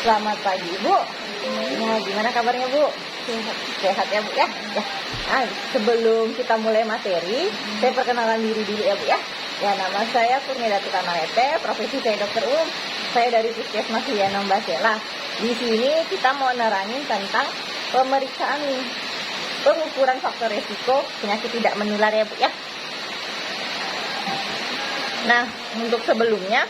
Selamat pagi Ibu. Nah, gimana kabarnya Bu? Sehat ya Bu ya? Nah, sebelum kita mulai materi, saya perkenalan diri dulu ya Bu ya. Ya, nama saya Kurnia Datuk Amalete, profesi saya dokter umum. Saya dari Puskesmas Lianong Basela. Di sini kita mau nerangin tentang pemeriksaan pengukuran faktor resiko penyakit tidak menular ya Bu ya. Nah, untuk sebelumnya,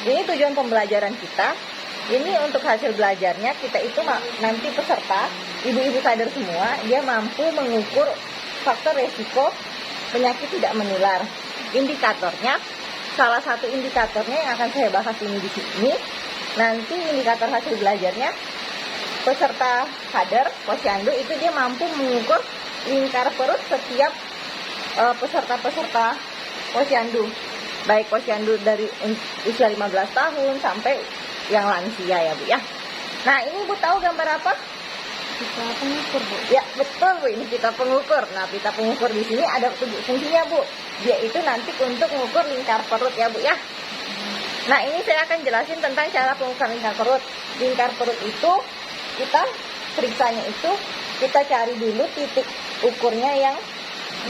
ini tujuan pembelajaran kita. Ini untuk hasil belajarnya, kita itu nanti peserta, ibu-ibu kader semua, dia mampu mengukur faktor resiko penyakit tidak menular. Indikatornya, salah satu indikatornya yang akan saya bahas ini di sini. Nanti indikator hasil belajarnya, peserta kader, posyandu, itu dia mampu mengukur lingkar perut setiap peserta-peserta posyandu. Baik posyandu dari usia 15 tahun sampai yang lansia ya Bu ya. Nah, ini Bu tahu gambar apa? Pita pengukur Bu. Ya betul Bu, ini pita pengukur. Nah, pita pengukur di sini ada fungsinya Bu. Dia itu nanti untuk mengukur lingkar perut ya Bu ya. Nah, ini saya akan jelasin tentang cara pengukuran lingkar perut. Lingkar perut itu kita periksanya itu kita cari dulu titik ukurnya yang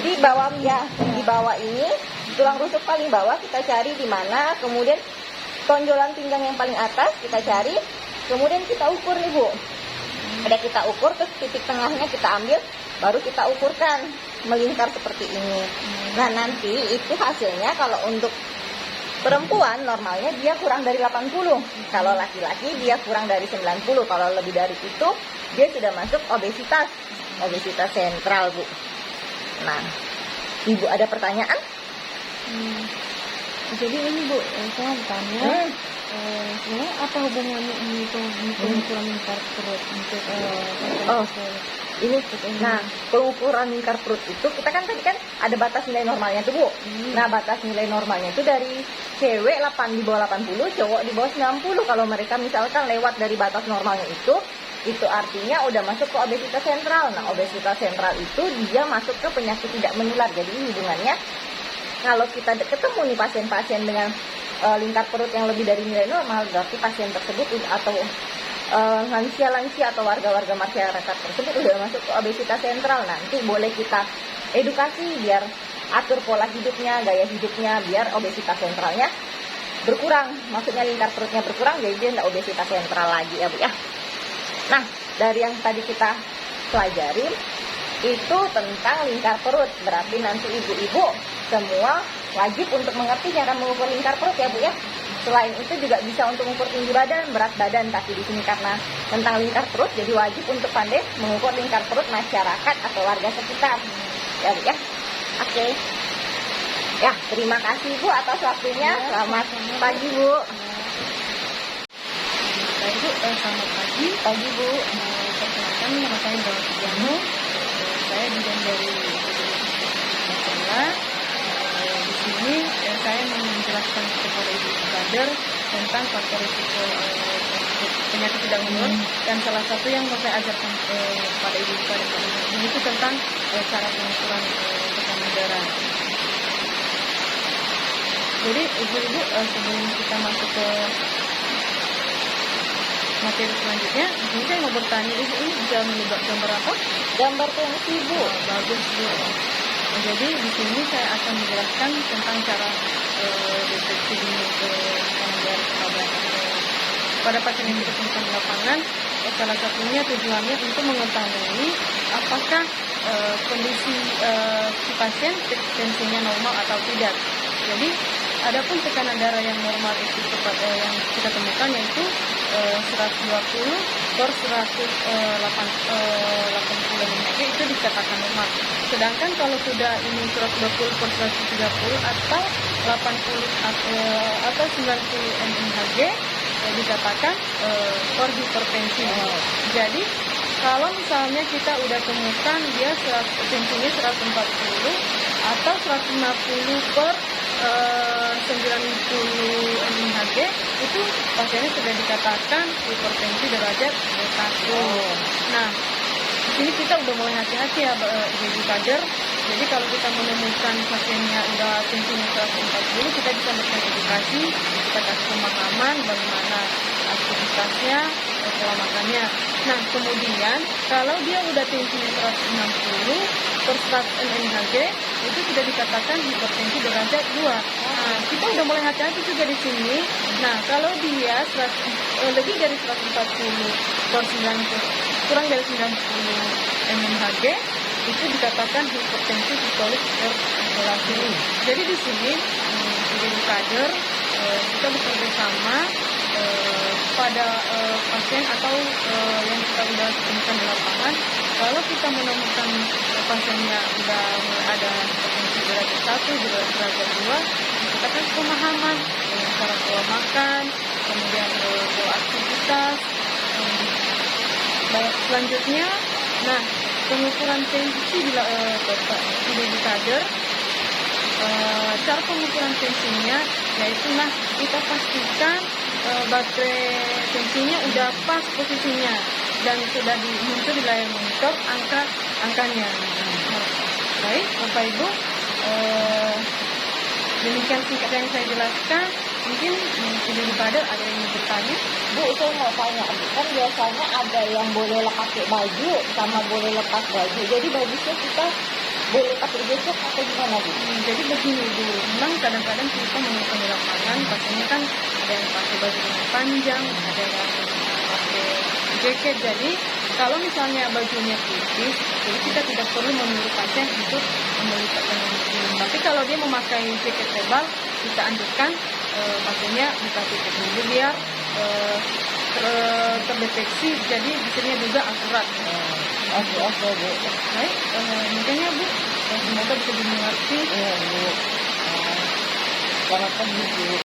di bawah ya. Di bawah ini tulang rusuk paling bawah kita cari di mana, kemudian tonjolan pinggang yang paling atas kita cari, kemudian kita ukur nih Bu. Ada kita ukur, terus titik tengahnya kita ambil, baru kita ukurkan melingkar seperti ini. Nah, nanti itu hasilnya kalau untuk perempuan normalnya dia kurang dari 80. Kalau laki-laki dia kurang dari 90. Kalau lebih dari itu dia sudah masuk obesitas sentral Bu. Nah, Ibu ada pertanyaan? Jadi ini Bu, saya bertanya, sebenarnya apa hubungannya ini pengukuran lingkar perut untuk ini. Nah, pengukuran lingkar perut itu kita kan tadi kan ada batas nilai normalnya tuh Bu. Nah, batas nilai normalnya itu dari cewek di bawah 80, cowok di bawah 90. Kalau mereka misalkan lewat dari batas normalnya itu artinya udah masuk ke obesitas sentral. Nah, obesitas sentral itu dia masuk ke penyakit tidak menular. Jadi hubungannya kalau kita ketemu nih pasien-pasien dengan lingkar perut yang lebih dari nilai normal, berarti pasien tersebut atau lansia-lansia atau warga-warga masyarakat tersebut udah masuk ke obesitas sentral. Nanti boleh kita edukasi biar atur pola hidupnya, gaya hidupnya, biar obesitas sentralnya berkurang. Maksudnya lingkar perutnya berkurang, jadi dia nggak obesitas sentral lagi ya Bu ya. Nah, dari yang tadi kita pelajari itu tentang lingkar perut. Berarti nanti ibu-ibu semua wajib untuk mengerti cara mengukur lingkar perut ya Bu ya. Selain itu juga bisa untuk mengukur tinggi badan, berat badan, tapi di sini karena tentang lingkar perut jadi wajib untuk pandai mengukur lingkar perut masyarakat atau warga sekitar. Ya Bu ya. Oke. Ya, terima kasih Bu atas waktunya. Selamat pagi Bu. Baik Bu, selamat pagi. Pagi Bu. Perkenalkan nama saya Indra Sugiarno. Saya bidan dari Basela. Di sini saya menjelaskan kepada ibu kader tentang faktor risiko penyakit tidak menular, dan salah satu yang mau saya ajarkan kepada ibu kader ini itu tentang cara pengukuran tekanan darah. Jadi ibu-ibu, sebelum kita masuk ke materi selanjutnya, ini saya mau bertanya ibu, ini bisa menebak gambar apa? Gambar tensi Bu. Bagus Bu. Jadi di sini saya akan menjelaskan tentang cara deteksi dini tekanan darah pada pasien yang kita temukan di lapangan. Salah satunya tujuannya untuk mengetahui apakah kondisi si pasien tensinya normal atau tidak. Jadi adapun tekanan darah yang normal itu yang kita temukan yaitu 120/180 mmHg itu dikatakan normal. Sedangkan kalau sudah ini 120/130 atau 80 atau 90 mmHg dikatakan hipertensi. Jadi kalau misalnya kita udah temukan dia tensinya 140 atau 150/90 mmHg, itu pasiennya sudah dikatakan hipertensi derajat 1. Nah, di sini kita udah mulai hati-hati ya ibu kader. Jadi kalau kita menemukan pasiennya udah tensinya 140, kita bisa memberikan edukasi, kita kasih pemahaman bagaimana aktivitasnya, pola makannya. Nah, kemudian kalau dia udah tensinya 160 per 100 mmHg, itu sudah dikatakan hipertensi derajat 2. Nah, kita udah mulai hati-hati juga di sini. Nah, kalau dia lebih dari 140 per 90, kurang dari 90 mmHg, itu dikatakan hipertensi sistolik verifikasi. Jadi di sini di kader kita bekerja sama pada pasien atau yang kita sudah temukan di lapangan. Kalau kita menemukan pasiennya sudah ada hipertensi derajat 1, derajat 2, kita kan pemahaman dengan cara pola makan, kemudian pola aktivitas. Baik, selanjutnya, nah pengukuran tensi di kader. Cara pengukuran tensinya yaitu kita pastikan baterai tensinya udah pas posisinya dan sudah muncul di layar monitor angkanya. Baik, Bapak Ibu, demikian singkat yang saya jelaskan. Mungkin di pada ada yang bertanya. Bu, saya mau tanya, kan biasanya ada yang boleh pakai baju sama boleh lepas baju. Jadi bagusnya kita boleh pakai gesek atau gimana, Bu? Jadi begini, Bu. Memang kadang-kadang kita menemukan di lapangan, pastinya kan ada yang pakai baju yang panjang, ada yang pakai jaket. Jadi kalau misalnya bajunya tipis, jadi kita tidak perlu menyuruh pasien untuk melipat dengan begini. Tapi kalau dia memakai jaket tebal, kita anjurkan pasiennya buka jaket dulu biar terdeteksi, jadi disininya juga akurat. Oke, Bu. Baik, mungkin ya Bu, semoga bisa dimengerti. Iya, Bu. Selamat pagi, Bu.